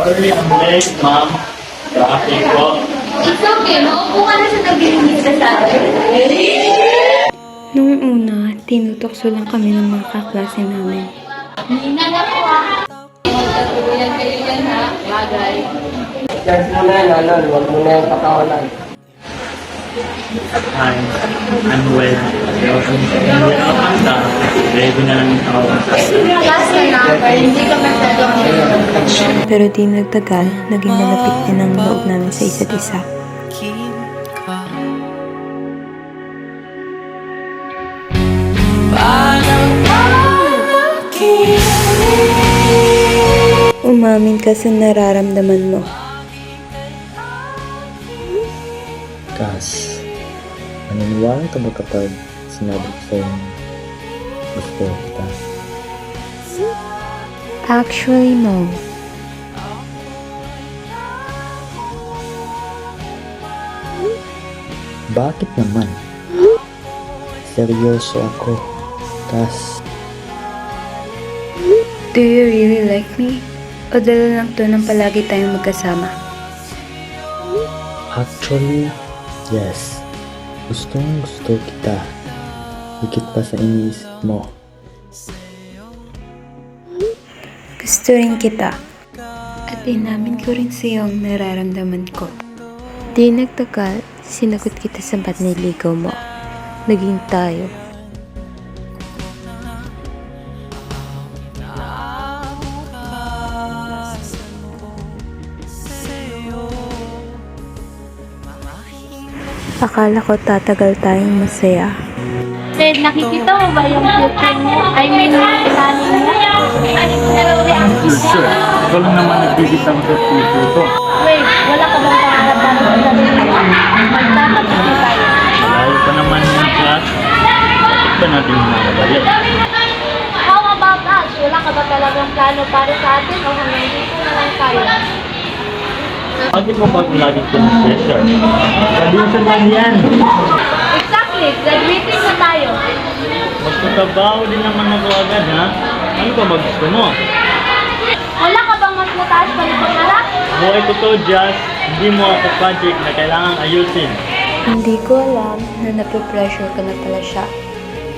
Sorry, I'm late, ma'am. Traffic po. It's okay, maupo ka na sa tabi-limit sa atin. Noong una, tinutokso lang kami ng mga kaklase namin. Nina na po ah. Magkatuluyan kayo yan ha, bagay. Charge mo na yan, Alan. Huwag mo na yung pakawalan. Hi, I'm well. Pero kung hindi ako kanta, ready na lang ako. Last na number, hindi ka magtagal. Pero di nagtagal, naging malapit din ang loob namin sa isa't isa. Umamin ka sa nararamdaman mo. Kas, naniniwala ka ba kapag sinabi ko sa'yo gusto kita? Actually, no. Bakit naman? Seryoso ako, Kas. Do you really like me? O dala lang to ng palagi tayong magkasama? Actually, yes. Gustong gusto kita. Higit pa sa iniisip mo. Gusto rin kita. At inamin ko rin sa'yo ang nararamdaman ko. Di nagtagal, sinagot kita sa ba't niligaw mo. Naging tayo. Akala ko tatagal tayong masaya. Ted, nakikita mo ba yung future mo? I mean, planning mo? Future. Ikaw lang naman nagbibitang sa future ko. Wait, wala ka bang pangarap para sa sarili mo? Magtatapos tayo. Dahil pa naman yung class, bakit ba natin makabalik? How about us? Wala ka ba talagang plano para sa atin o hanggang dito na lang tayo? Bakit mo ba laging pinapressure? Graduation lang yan. Exactly, graduating na tayo. Magtatrabaho din naman ako agad, ha? Ano ba gusto mo? Wala ka bang mas mataas pa na pangarap? Buhay ko to, Jazz. Hindi mo ako project na kailangang ayusin. Hindi ko alam na nape-pressure ka na pala siya.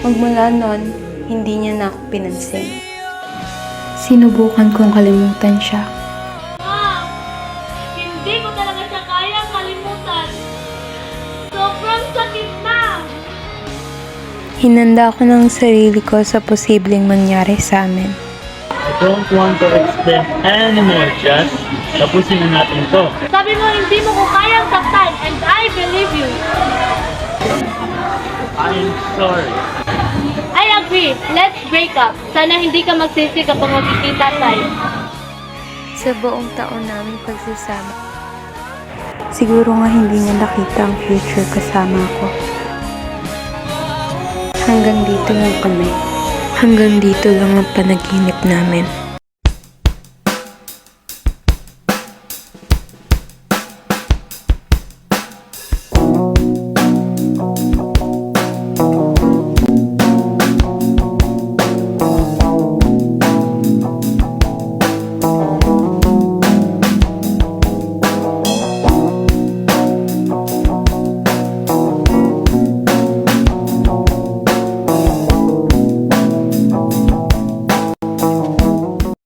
Magmula nun, hindi niya na ako pinansin. Sinubukan kong kalimutan siya. Hindi ko talaga siya kaya kalimutan. Sobrang sakit na! Hinanda ko ng sarili ko sa posibleng mangyari sa amin. I don't want to explain anymore, Jazz. Tapusin na natin to. Sabi mo hindi mo ko kayang saktan and I believe you. I'm sorry. I agree. Let's break up. Sana hindi ka magsisi kapag magkikita tayo. Sa buong taon namin pagsasama, siguro nga hindi niya nakita ang future kasama ko. Hanggang dito lang kami. Hanggang dito lang ang panaginip namin.